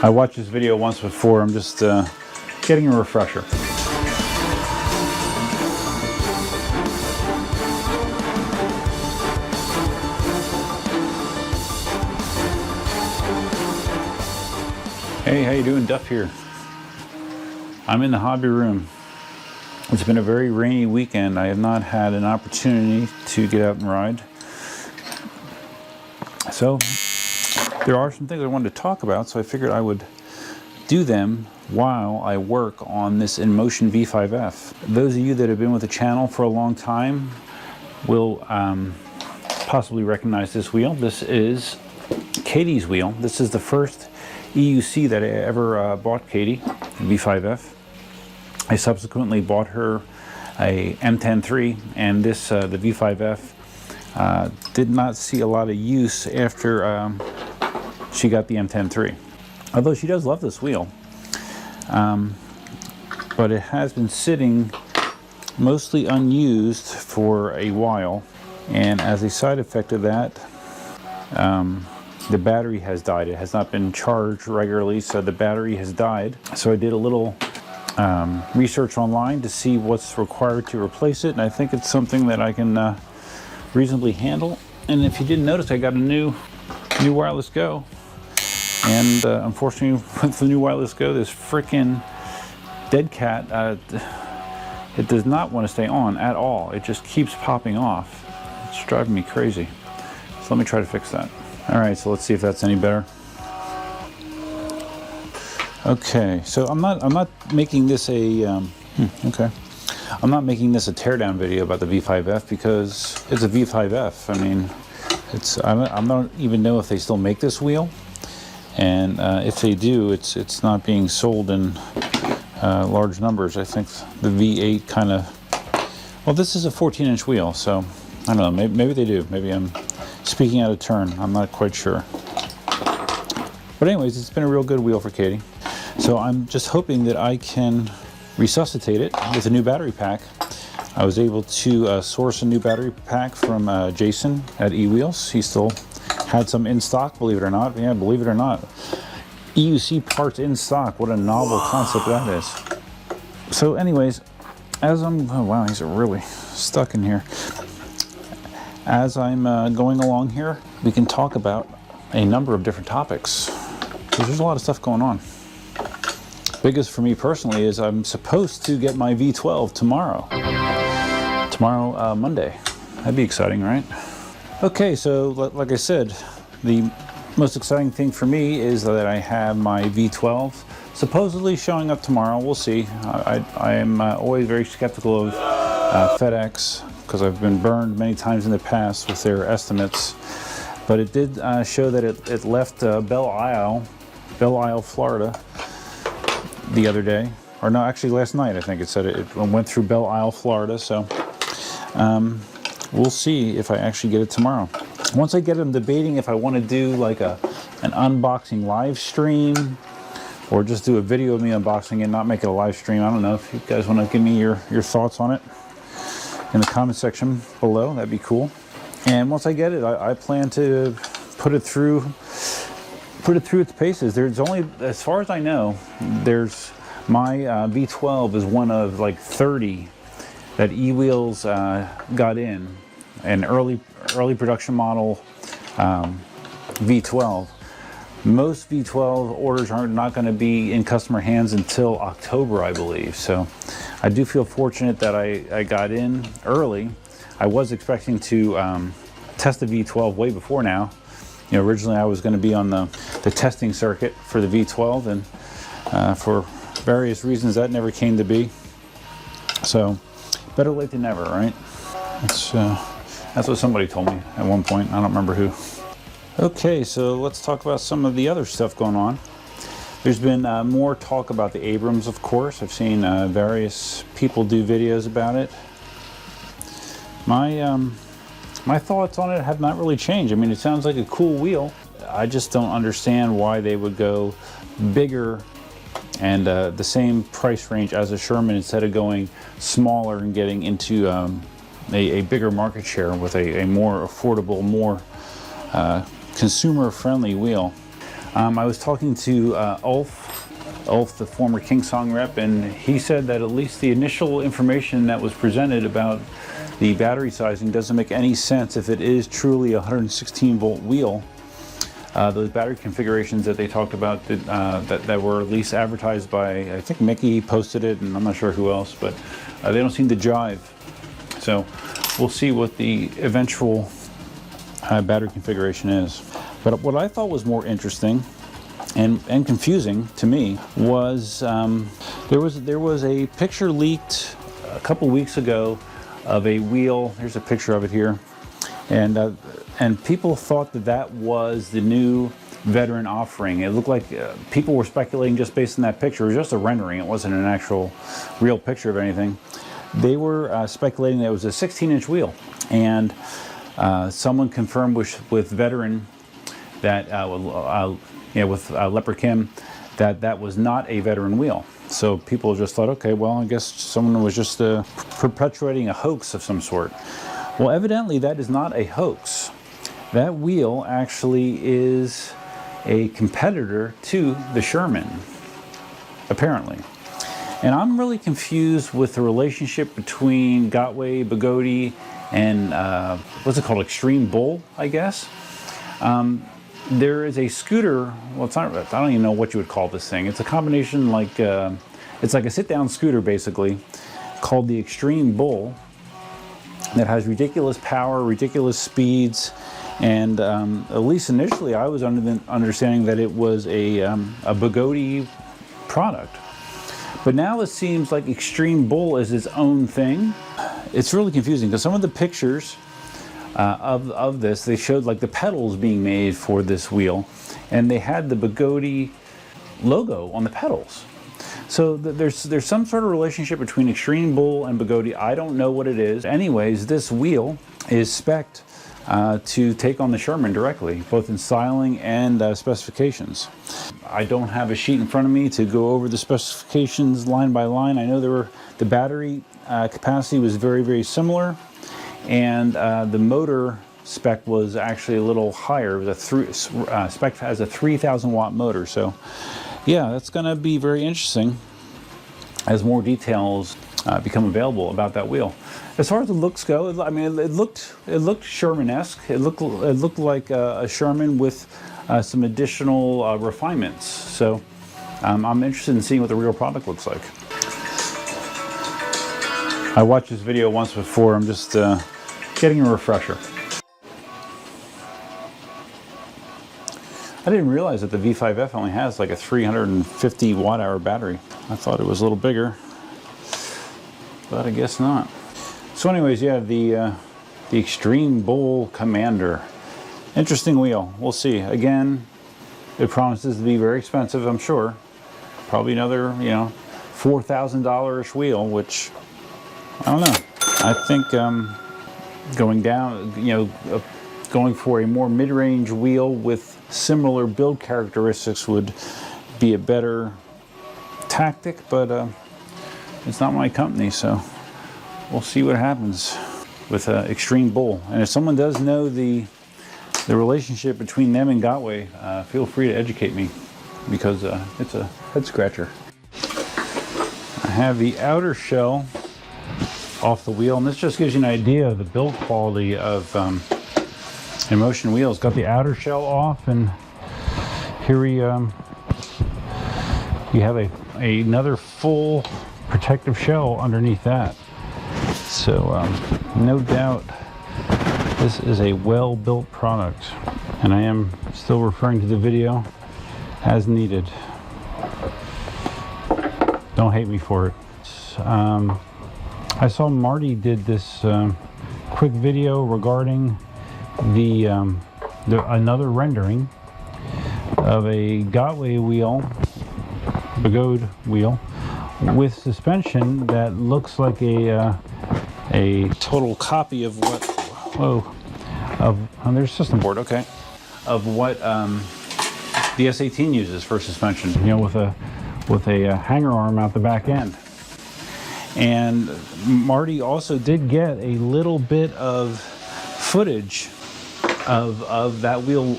I watched this video once before. I'm just getting a refresher. Hey, how you doing? Duff here. I'm in the hobby room. It's been a very rainy weekend. I have not had an opportunity to get out and ride. So there are some things I wanted to talk about, so I figured I would do them while I work on this Inmotion V5F. Those of you that have been with the channel for a long time will possibly recognize this wheel. This is Katie's wheel. This is the first EUC that I ever bought Katie, V5F. I subsequently bought her a M10 III, and this the V5F did not see a lot of use after she got the M10 III. Although she does love this wheel, but it has been sitting mostly unused for a while, and as a side effect of that, the battery has died. It has not been charged regularly, so the battery has died. So I did a little research online to see what's required to replace it, and I think it's something that I can reasonably handle. And if you didn't notice, I got a new wireless go, and unfortunately with the new wireless go, this freaking dead cat, it does not want to stay on at all. It just keeps popping off. It's driving me crazy. So let me try to fix that. All right, so let's see if that's any better. Okay, so I'm not making this a okay. I'm not making this a teardown video about the V5F because it's a V5F. I mean, I don't even know if they still make this wheel, and if they do, it's not being sold in large numbers. I think the V8 kind of. Well, this is a 14-inch wheel, so I don't know. Maybe they do. Maybe I'm speaking out of turn. I'm not quite sure. But anyways, it's been a real good wheel for Katie. So I'm just hoping that I can resuscitate it with a new battery pack. I was able to source a new battery pack from Jason at eWheels. He still had some in stock, believe it or not. Yeah, believe it or not. EUC parts in stock. What a novel concept that is. So anyways, as I'm, oh wow, he's really stuck in here. As I'm going along here, we can talk about a number of different topics, because there's a lot of stuff going on. Biggest for me personally is I'm supposed to get my V12 tomorrow. Monday. That'd be exciting, right? Okay, so like I said, the most exciting thing for me is that I have my V12 supposedly showing up tomorrow. We'll see. I am always very skeptical of FedEx, because I've been burned many times in the past with their estimates. But it did show that it left Belle Isle, Florida the other day. Or no, actually last night I think it said it went through Belle Isle, Florida. So we'll see if I actually get it tomorrow. Once I get it, I'm debating if I want to do like an unboxing live stream, or just do a video of me unboxing it and not make it a live stream. I don't know if you guys want to give me your thoughts on it in the comment section below. That'd be cool. And once I get it, I plan to put it through its paces. There's only, as far as I know, there's my V12 is one of like 30 that eWheels got in an early production model V12. Most V12 orders are not going to be in customer hands until October, I believe. So I do feel fortunate that I got in early. I was expecting to test the V12 way before now. You know, originally I was going to be on the testing circuit for the V12, and for various reasons that never came to be. So better late than never, right? That's what somebody told me at one point. I don't remember who. Okay, so let's talk about some of the other stuff going on. There's been more talk about the Abrams, of course. I've seen various people do videos about it. My thoughts on it have not really changed. I mean, it sounds like a cool wheel. I just don't understand why they would go bigger and the same price range as a Sherman instead of going smaller and getting into a bigger market share with a more affordable, more consumer-friendly wheel. I was talking to Ulf, the former KingSong rep, and he said that at least the initial information that was presented about the battery sizing doesn't make any sense if it is truly a 116-volt wheel. Those battery configurations that they talked about that were at least advertised by, I think Mickey posted it, and I'm not sure who else, but they don't seem to jive. So we'll see what the eventual battery configuration is. But what I thought was more interesting and confusing to me was there was a picture leaked a couple weeks ago of a wheel. Here's a picture of it here, and people thought that was the new veteran offering. It looked like people were speculating just based on that picture. It was just a rendering. It wasn't an actual real picture of anything. They were speculating that it was a 16-inch wheel, and someone confirmed with veteran that with Leopard Kim that was not a veteran wheel. So people just thought, okay, well, I guess someone was just perpetuating a hoax of some sort. Well, evidently that is not a hoax. That wheel actually is a competitor to the Sherman, apparently. And I'm really confused with the relationship between Gotway, Begode, and what's it called, Extreme Bull, I guess. There is a scooter, well, it's not, I don't even know what you would call this thing. It's a combination like, it's like a sit-down scooter basically, called the Extreme Bull, that has ridiculous power, ridiculous speeds, and at least initially I was under the understanding that it was a Begode product. But now it seems like Extreme Bull is its own thing. It's really confusing because some of the pictures of this, they showed like the pedals being made for this wheel, and they had the Begode logo on the pedals. So there's some sort of relationship between Extreme Bull and Begode. I don't know what it is. Anyways, this wheel is spec'd to take on the Sherman directly, both in styling and specifications. I don't have a sheet in front of me to go over the specifications line by line. I know the battery capacity was very, very similar, and the motor spec was actually a little higher. It was spec has a 3,000 watt motor. So yeah, that's going to be very interesting as more details become available about that wheel. As far as the looks go, I mean, it looked Sherman-esque. It looked like a Sherman with some additional refinements. So I'm interested in seeing what the real product looks like. I watched this video once before. I'm just getting a refresher. I didn't realize that the V5F only has like a 350 watt-hour battery. I thought it was a little bigger, but I guess not. So anyways, yeah, the Extreme Bull Commander. Interesting wheel. We'll see. Again, it promises to be very expensive, I'm sure. Probably another, $4,000-ish wheel, which, I don't know. I think going down, going for a more mid-range wheel with similar build characteristics would be a better tactic, but it's not my company, so we'll see what happens with Extreme Bull. And if someone does know the relationship between them and Gotway, feel free to educate me, because it's a head scratcher. I have the outer shell off the wheel, and this just gives you an idea of the build quality of Inmotion wheels. Got the outer shell off, and here we you have another full protective shell underneath that. So no doubt this is a well-built product, and I am still referring to the video as needed. Don't hate me for it. I saw Marty did this quick video regarding another rendering of a Gotway wheel, Begode wheel, with suspension that looks like a total copy of what, there's system board, okay, of what the S18 uses for suspension, with a hanger arm out the back end. And Marty also did get a little bit of footage of that wheel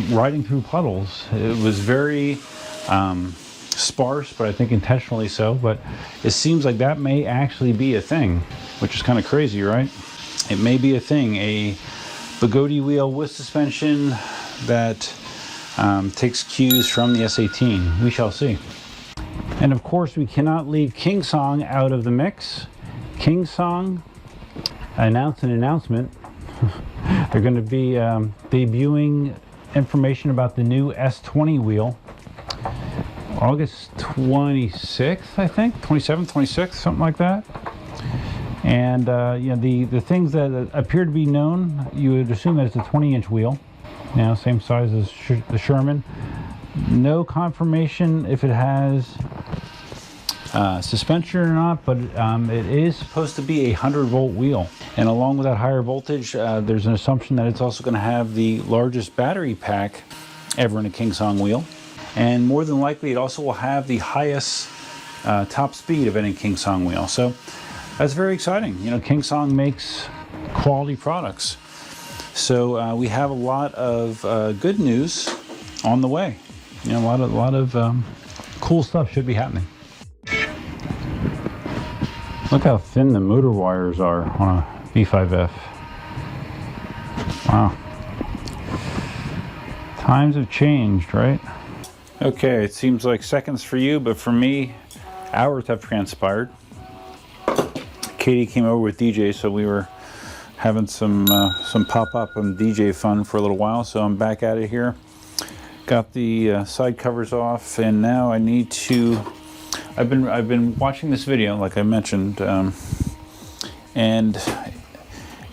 riding through puddles. It was very sparse, but I think intentionally so. But it seems like that may actually be a thing, which is kind of crazy, right? It may be a thing, a Begode wheel with suspension that takes cues from the S18. We shall see. And of course, we cannot leave KingSong out of the mix. KingSong announced an announcement. They're going to be debuting information about the new S20 wheel. August 26th, I think, 27th, 26th, something like that. And you know, the things that appear to be known, you would assume that it's a 20-inch wheel. You know, same size as the Sherman. No confirmation if it has suspension or not, but it is supposed to be a 100-volt wheel. And along with that higher voltage, there's an assumption that it's also going to have the largest battery pack ever in a KingSong wheel. And more than likely, it also will have the highest top speed of any KingSong wheel. So that's very exciting. You know, KingSong makes quality products. So we have a lot of good news on the way. You know, a lot of cool stuff should be happening. Look how thin the motor wires are on a V5F. Wow. Times have changed, right? Okay, it seems like seconds for you, but for me, hours have transpired. Katie came over with DJ, so we were having some pop-up and DJ fun for a little while, so I'm back at it here. Got the side covers off, and now I need to... I've been watching this video, like I mentioned, and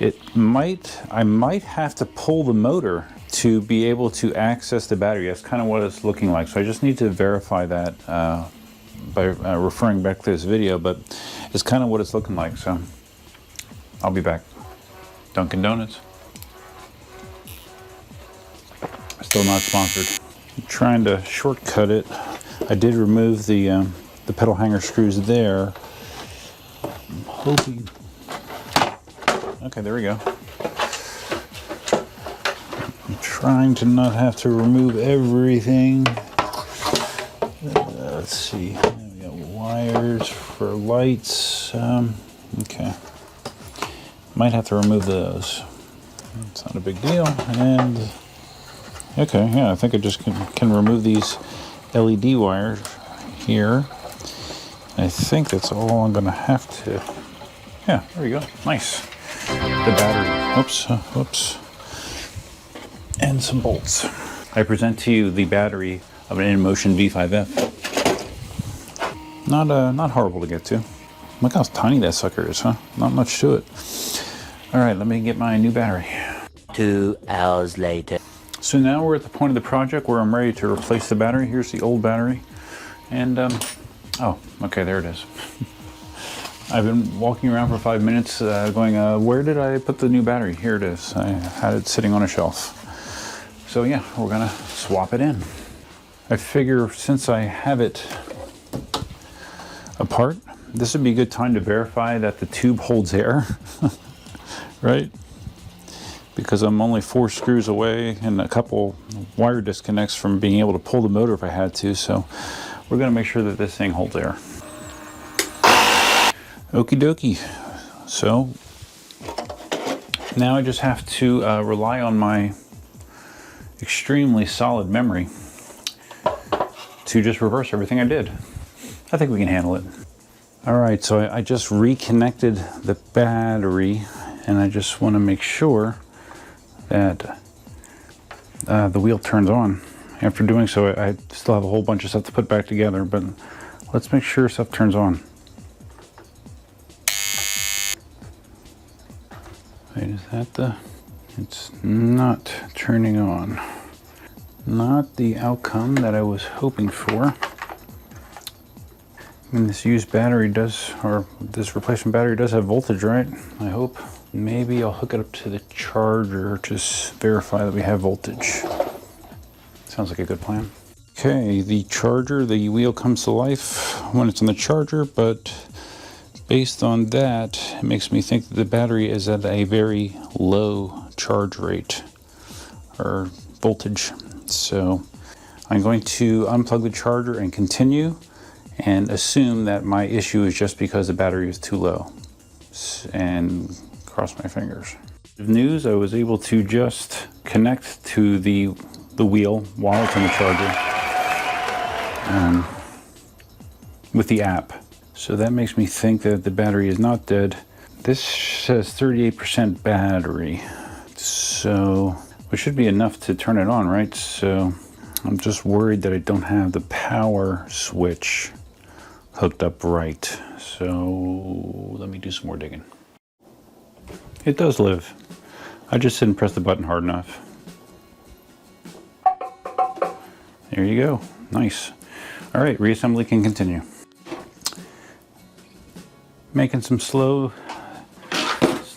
I might have to pull the motor to be able to access the battery. That's kind of what it's looking like. So I just need to verify that by referring back to this video, but it's kind of what it's looking like. So I'll be back. Dunkin' Donuts. Still not sponsored. I'm trying to shortcut it. I did remove the pedal hanger screws there. I'm hoping. Okay, there we go. I'm trying to not have to remove everything. Let's see. We got wires for lights. Okay. Might have to remove those. It's not a big deal. And okay, yeah, I think I just can remove these LED wires here. I think that's all I'm gonna have to. Yeah, there we go. Nice. The battery. Oops. And some bolts. I present to you the battery of an Inmotion V5F. Not horrible to get to. Look how tiny that sucker is, huh? Not much to it. All right, let me get my new battery. 2 hours later. So now we're at the point of the project where I'm ready to replace the battery. Here's the old battery. And, oh, okay, there it is. I've been walking around for 5 minutes going, where did I put the new battery? Here it is. I had it sitting on a shelf. So yeah, we're gonna swap it in. I figure since I have it apart, this would be a good time to verify that the tube holds air, right? Because I'm only 4 screws away and a couple wire disconnects from being able to pull the motor if I had to. So we're gonna make sure that this thing holds air. Okie dokie. So now I just have to rely on my extremely solid memory to just reverse everything I did. I think we can handle it. All right, so I just reconnected the battery, and I just want to make sure that the wheel turns on. After doing so, I still have a whole bunch of stuff to put back together, but let's make sure stuff turns on. Wait, is that the... It's not turning on. Not the outcome that I was hoping for. I mean, this used battery does, or this replacement battery does have voltage, right? I hope. Maybe I'll hook it up to the charger to verify that we have voltage. Sounds like a good plan. Okay, the charger, the wheel comes to life when it's on the charger, but based on that, it makes me think that the battery is at a very low charge rate, or voltage. So I'm going to unplug the charger and continue, and assume that my issue is just because the battery is too low, and cross my fingers. Good news, I was able to just connect to the wheel while it's in the charger with the app. So that makes me think that the battery is not dead. This says 38% battery, so it should be enough to turn it on, right? So I'm just worried that I don't have the power switch hooked up right. So let me do some more digging. It does live. I just didn't press the button hard enough. There you go. Nice. All right, reassembly can continue. Making some slow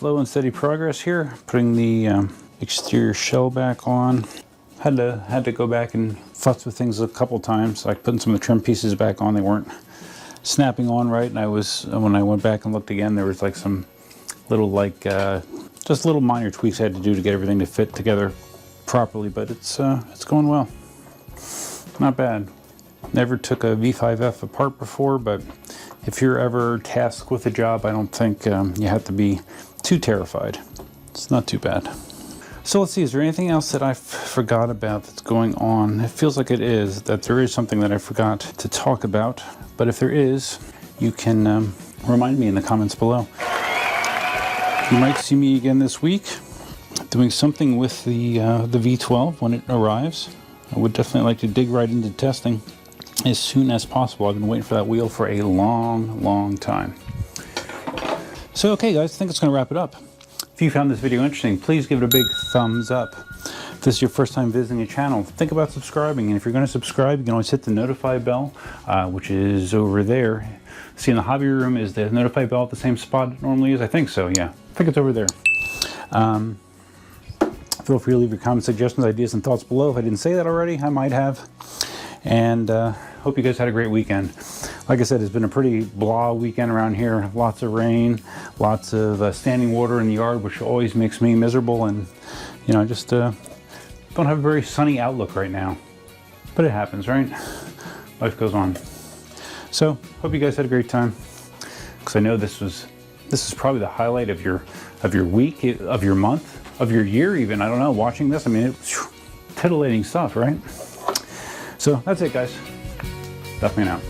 and steady progress here. Putting the exterior shell back on. Had to go back and futz with things a couple times, like putting some of the trim pieces back on. They weren't snapping on right, and when I went back and looked again, there was like some little just little minor tweaks I had to do to get everything to fit together properly, but it's going well. Not bad. Never took a V5F apart before, but if you're ever tasked with a job, I don't think you have to be too terrified. It's not too bad. So let's see, is there anything else that I forgot about that's going on? It feels like it is, that there is something that I forgot to talk about. But if there is, you can remind me in the comments below. You might see me again this week doing something with the V12 when it arrives. I would definitely like to dig right into testing as soon as possible. I've been waiting for that wheel for a long time. So okay guys, I think it's going to wrap it up. If you found this video interesting, please give it a big thumbs up. If this is your first time visiting the channel, think about subscribing. And if you're going to subscribe, you can always hit the notify bell, which is over there. See, in the hobby room, is the notify bell at the same spot it normally is? I think so, yeah. I think it's over there. Feel free to leave your comments, suggestions, ideas, and thoughts below. If I didn't say that already, I might have. And hope you guys had a great weekend. Like I said, it's been a pretty blah weekend around here. Lots of rain, lots of standing water in the yard, which always makes me miserable. And, you know, I just don't have a very sunny outlook right now. But it happens, right? Life goes on. So, hope you guys had a great time. Because I know this is probably the highlight of your week, of your month, of your year even. I don't know, watching this, I mean, it's titillating stuff, right? So, that's it, guys. Duffman out.